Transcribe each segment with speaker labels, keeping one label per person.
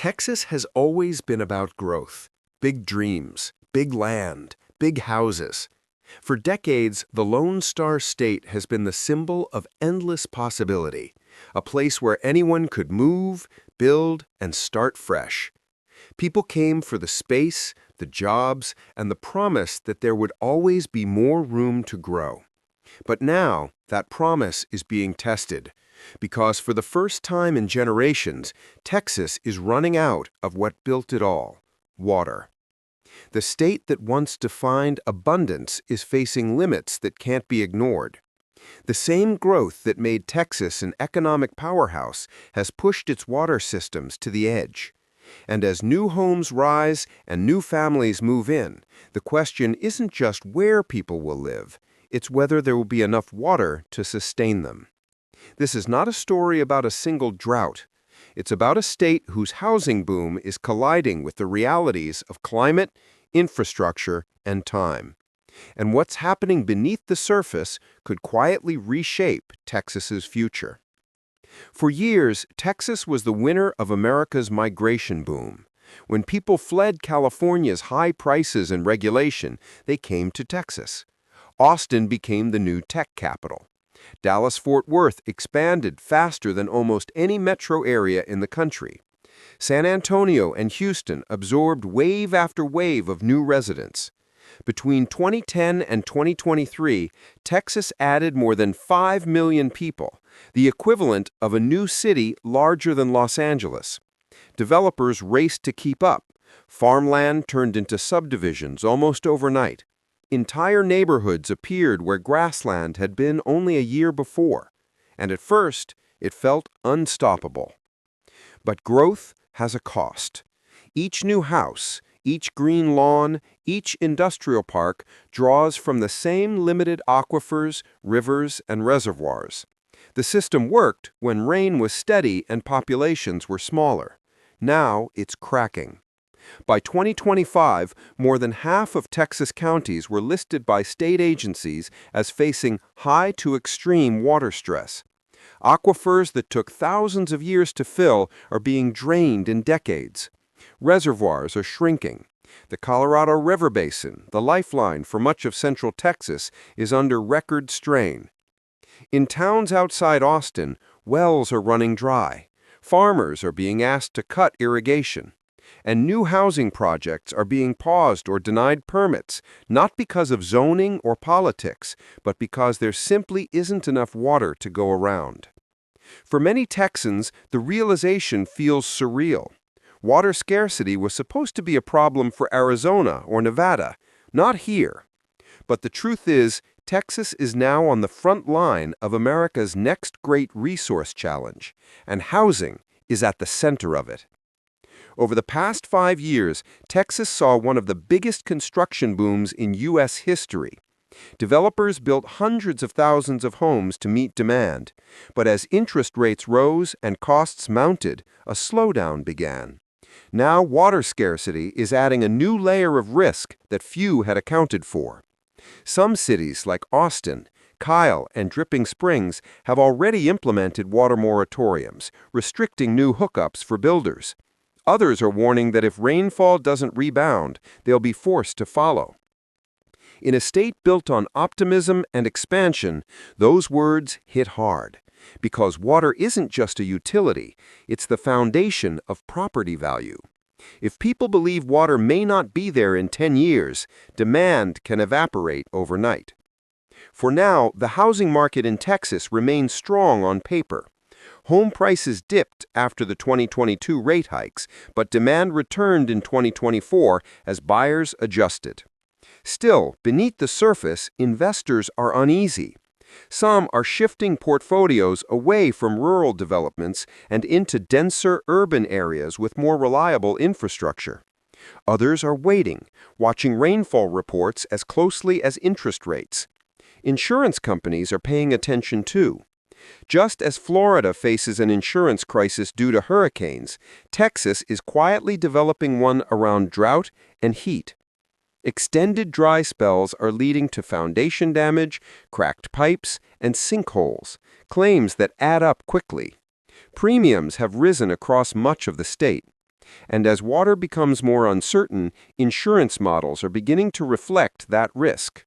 Speaker 1: Texas has always been about growth, big dreams, big land, big houses. For decades, the Lone Star State has been the symbol of endless possibility, a place where anyone could move, build, and start fresh. People came for the space, the jobs, and the promise that there would always be more room to grow. But now, that promise is being tested, because for the first time in generations, Texas is running out of what built it all: water. The state that once defined abundance is facing limits that can't be ignored. The same growth that made Texas an economic powerhouse has pushed its water systems to the edge. And as new homes rise and new families move in, the question isn't just where people will live, it's whether there will be enough water to sustain them. This is not a story about a single drought. It's about a state whose housing boom is colliding with the realities of climate, infrastructure, and time. And what's happening beneath the surface could quietly reshape Texas's future. For years, Texas was the winner of America's migration boom. When people fled California's high prices and regulation, they came to Texas. Austin became the new tech capital. Dallas-Fort Worth expanded faster than almost any metro area in the country. San Antonio and Houston absorbed wave after wave of new residents. Between 2010 and 2023, Texas added more than 5 million people, the equivalent of a new city larger than Los Angeles. Developers raced to keep up. Farmland turned into subdivisions almost overnight. Entire neighborhoods appeared where grassland had been only a year before, and at first, it felt unstoppable. But growth has a cost. Each new house, each green lawn, each industrial park draws from the same limited aquifers, rivers, and reservoirs. The system worked when rain was steady and populations were smaller. Now it's cracking. By 2025, more than half of Texas counties were listed by state agencies as facing high to extreme water stress. Aquifers that took thousands of years to fill are being drained in decades. Reservoirs are shrinking. The Colorado River Basin, the lifeline for much of central Texas, is under record strain. In towns outside Austin, wells are running dry. Farmers are being asked to cut irrigation. And new housing projects are being paused or denied permits, not because of zoning or politics, but because there simply isn't enough water to go around. For many Texans, the realization feels surreal. Water scarcity was supposed to be a problem for Arizona or Nevada, not here. But the truth is, Texas is now on the front line of America's next great resource challenge, and housing is at the center of it. Over the past 5 years, Texas saw one of the biggest construction booms in U.S. history. Developers built hundreds of thousands of homes to meet demand, but as interest rates rose and costs mounted, a slowdown began. Now water scarcity is adding a new layer of risk that few had accounted for. Some cities like Austin, Kyle, and Dripping Springs have already implemented water moratoriums, restricting new hookups for builders. Others are warning that if rainfall doesn't rebound, they'll be forced to follow. In a state built on optimism and expansion, those words hit hard, because water isn't just a utility, it's the foundation of property value. If people believe water may not be there in 10 years, demand can evaporate overnight. For now, the housing market in Texas remains strong on paper. Home prices dipped after the 2022 rate hikes, but demand returned in 2024 as buyers adjusted. Still, beneath the surface, investors are uneasy. Some are shifting portfolios away from rural developments and into denser urban areas with more reliable infrastructure. Others are waiting, watching rainfall reports as closely as interest rates. Insurance companies are paying attention too. Just as Florida faces an insurance crisis due to hurricanes, Texas is quietly developing one around drought and heat. Extended dry spells are leading to foundation damage, cracked pipes, and sinkholes, claims that add up quickly. Premiums have risen across much of the state. And as water becomes more uncertain, insurance models are beginning to reflect that risk.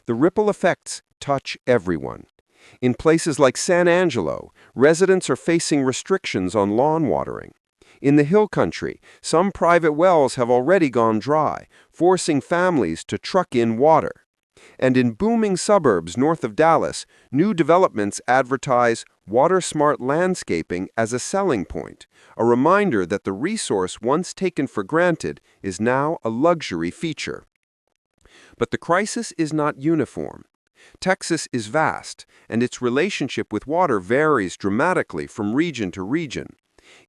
Speaker 1: The ripple effects touch everyone. In places like San Angelo, residents are facing restrictions on lawn watering. In the hill country, some private wells have already gone dry, forcing families to truck in water. And in booming suburbs north of Dallas, new developments advertise water-smart landscaping as a selling point, a reminder that the resource once taken for granted is now a luxury feature. But the crisis is not uniform. Texas is vast, and its relationship with water varies dramatically from region to region.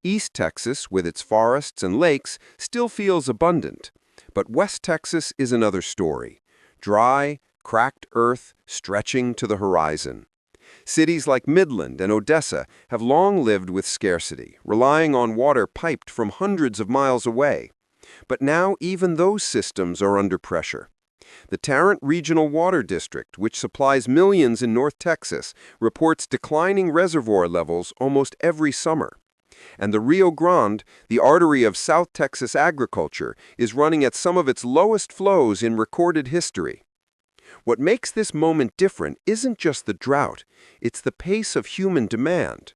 Speaker 1: East Texas, with its forests and lakes, still feels abundant. But West Texas is another story. Dry, cracked earth stretching to the horizon. Cities like Midland and Odessa have long lived with scarcity, relying on water piped from hundreds of miles away. But now even those systems are under pressure. The Tarrant Regional Water District, which supplies millions in North Texas, reports declining reservoir levels almost every summer. And the Rio Grande, the artery of South Texas agriculture, is running at some of its lowest flows in recorded history. What makes this moment different isn't just the drought, it's the pace of human demand.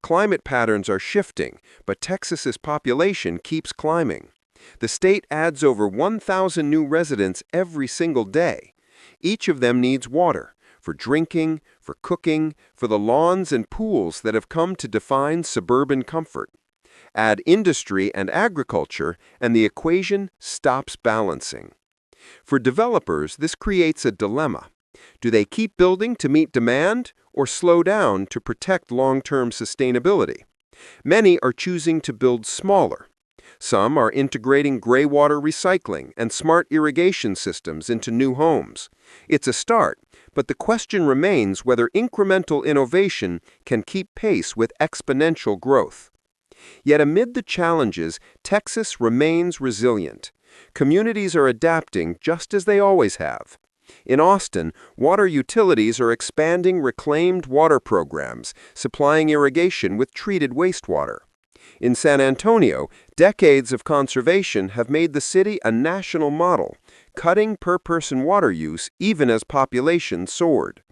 Speaker 1: Climate patterns are shifting, but Texas's population keeps climbing. The state adds over 1,000 new residents every single day. Each of them needs water, for drinking, for cooking, for the lawns and pools that have come to define suburban comfort. Add industry and agriculture, and the equation stops balancing. For developers, this creates a dilemma. Do they keep building to meet demand, or slow down to protect long-term sustainability? Many are choosing to build smaller. Some are integrating graywater recycling and smart irrigation systems into new homes. It's a start, but the question remains whether incremental innovation can keep pace with exponential growth. Yet amid the challenges, Texas remains resilient. Communities are adapting just as they always have. In Austin, water utilities are expanding reclaimed water programs, supplying irrigation with treated wastewater. In San Antonio, decades of conservation have made the city a national model, cutting per-person water use even as population soared.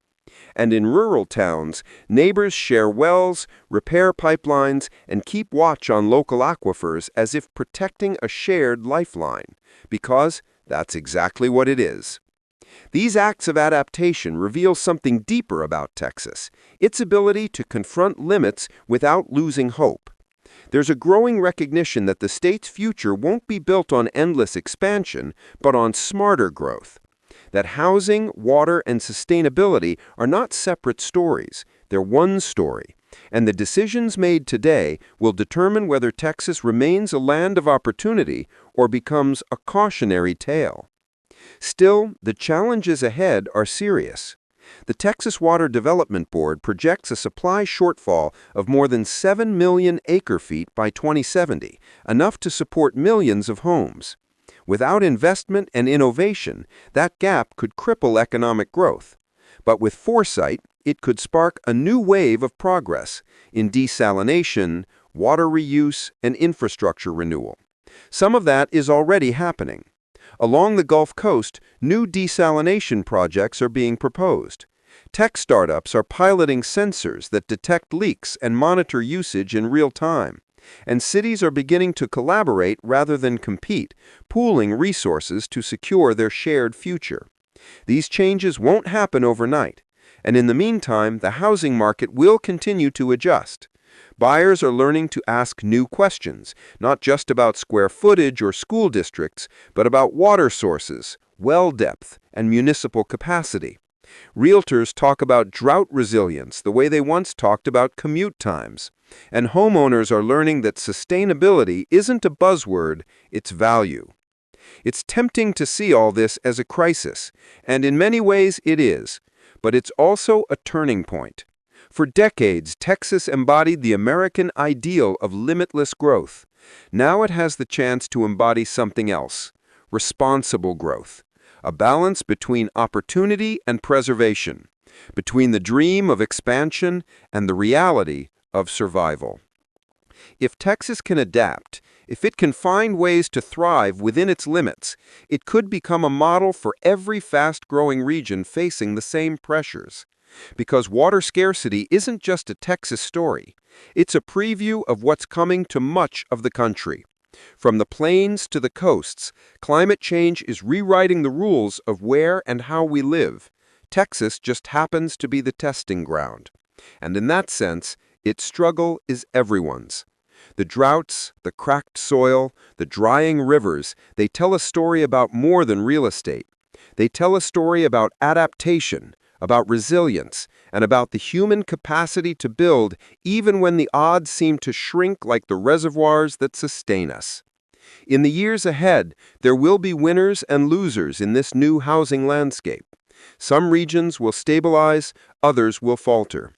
Speaker 1: And in rural towns, neighbors share wells, repair pipelines, and keep watch on local aquifers as if protecting a shared lifeline, because that's exactly what it is. These acts of adaptation reveal something deeper about Texas, its ability to confront limits without losing hope. There's a growing recognition that the state's future won't be built on endless expansion, but on smarter growth. That housing, water, and sustainability are not separate stories, they're one story. And the decisions made today will determine whether Texas remains a land of opportunity or becomes a cautionary tale. Still, the challenges ahead are serious. The Texas Water Development Board projects a supply shortfall of more than 7 million acre-feet by 2070, enough to support millions of homes. Without investment and innovation, that gap could cripple economic growth. But with foresight, it could spark a new wave of progress in desalination, water reuse, and infrastructure renewal. Some of that is already happening. Along the Gulf Coast, new desalination projects are being proposed. Tech startups are piloting sensors that detect leaks and monitor usage in real time. And cities are beginning to collaborate rather than compete, pooling resources to secure their shared future. These changes won't happen overnight. And in the meantime, the housing market will continue to adjust. Buyers are learning to ask new questions, not just about square footage or school districts, but about water sources, well depth, and municipal capacity. Realtors talk about drought resilience the way they once talked about commute times. And homeowners are learning that sustainability isn't a buzzword, it's value. It's tempting to see all this as a crisis, and in many ways it is, but it's also a turning point. For decades, Texas embodied the American ideal of limitless growth. Now it has the chance to embody something else, responsible growth, a balance between opportunity and preservation, between the dream of expansion and the reality of survival. If Texas can adapt, if it can find ways to thrive within its limits, it could become a model for every fast-growing region facing the same pressures. Because water scarcity isn't just a Texas story, it's a preview of what's coming to much of the country. From the plains to the coasts, climate change is rewriting the rules of where and how we live. Texas just happens to be the testing ground. And in that sense, its struggle is everyone's. The droughts, the cracked soil, the drying rivers, they tell a story about more than real estate. They tell a story about adaptation, about resilience, and about the human capacity to build even when the odds seem to shrink like the reservoirs that sustain us. In the years ahead, there will be winners and losers in this new housing landscape. Some regions will stabilize, others will falter.